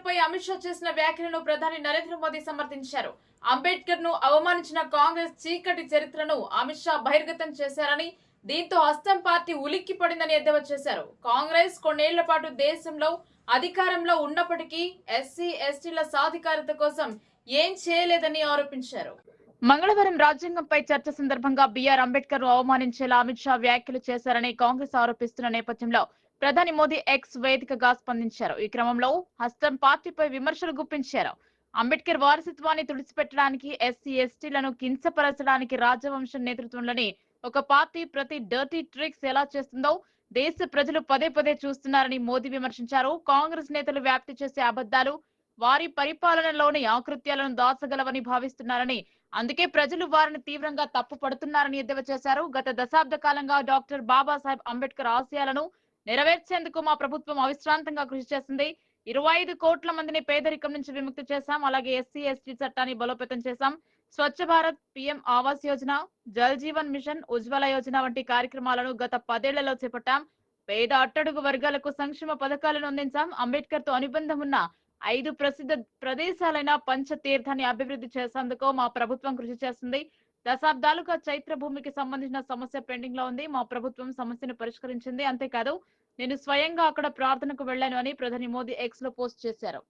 పై అమిత్ షా చేసిన వ్యాఖ్యలను ప్రధాని నరేంద్ర మోదీ సమర్థించారు. అంబేద్కర్ ను అవమానించిన కాంగ్రెస్ చీకటి చరిత్రను అమిత్ షా బహిర్గతం చేశారని, దీంతో హస్తం పార్టీ ఉలిక్కి పడిందని ఎద్దేవా చేశారు. కాంగ్రెస్ కొన్నేళ్ల పాటు దేశంలో అధికారంలో ఉన్నప్పటికీ ఎస్సీ ఎస్టీల సాధికారత కోసం ఏం చేయలేదని ఆరోపించారు. మంగళవారం రాజ్యాంగంపై చర్చ సందర్భంగా బిఆర్ అంబేద్కర్ ను అవమానించేలా అమిత్ షా వ్యాఖ్యలు చేశారని కాంగ్రెస్ ఆరోపిస్తున్న నేపథ్యంలో ప్రధాని మోదీ ఎక్స్ వేదికగా స్పందించారు. ఈ క్రమంలో హస్తం పార్టీపై విమర్శలు గుప్పించారు. అంబేద్కర్ వారసత్వాన్ని తుడిచిపెట్టడానికి, ఎస్సీ ఎస్టీలను కించపరచడానికి రాజవంశం నేతృత్వంలోని ఒక పార్టీ ప్రతి డర్టీ ట్రిక్స్ ఎలా చేస్తుందో దేశ ప్రజలు పదే పదే చూస్తున్నారని మోదీ విమర్శించారు. కాంగ్రెస్ నేతలు వ్యాప్తి చేసే అబద్దాలు వారి పరిపాలనలోని ఆకృత్యాలను దాచగలవని భావిస్తున్నారని, అందుకే ప్రజలు వారిని తీవ్రంగా తప్పు పడుతున్నారని ఎద్దేవా చేశారు. గత దశాబ్ద కాలంగా డాక్టర్ బాబాసాహెబ్ అంబేద్కర్ ఆశయాలను నెరవేర్చేందుకు మా ప్రభుత్వం అవిశ్రాంతంగా కృషి చేసింది. 25 కోట్ల మందిని పేదరికం నుంచి విముక్తి చేశాం. అలాగే ఎస్సీ ఎస్టీ చట్టాన్ని బలోపేతం చేశాం. స్వచ్ఛ భారత్, పీఎం ఆవాస్ యోజన, జల్ జీవన్ మిషన్, ఉజ్వల యోజన వంటి కార్యక్రమాలను గత 10 ఏళ్లలో చేపట్టాం. పేద అట్టడుగు వర్గాలకు సంక్షేమ పథకాలను అందించాం. అంబేద్కర్ తో అనుబంధం ఉన్న 5 ప్రసిద్ధ ప్రదేశాలైన పంచతీర్థాన్ని అభివృద్ధి చేసేందుకు మా ప్రభుత్వం కృషి చేస్తుంది. దశాబ్దాలుగా చైత్ర భూమికి సంబంధించిన సమస్య పెండింగ్ లో ఉంది. మా ప్రభుత్వం సమస్యను పరిష్కరించింది. అంతేకాదు నేను స్వయంగా అక్కడ ప్రార్థనకు వెళ్లాను అని ప్రధాని మోదీ ఎక్స్ లో పోస్ట్ చేశారు.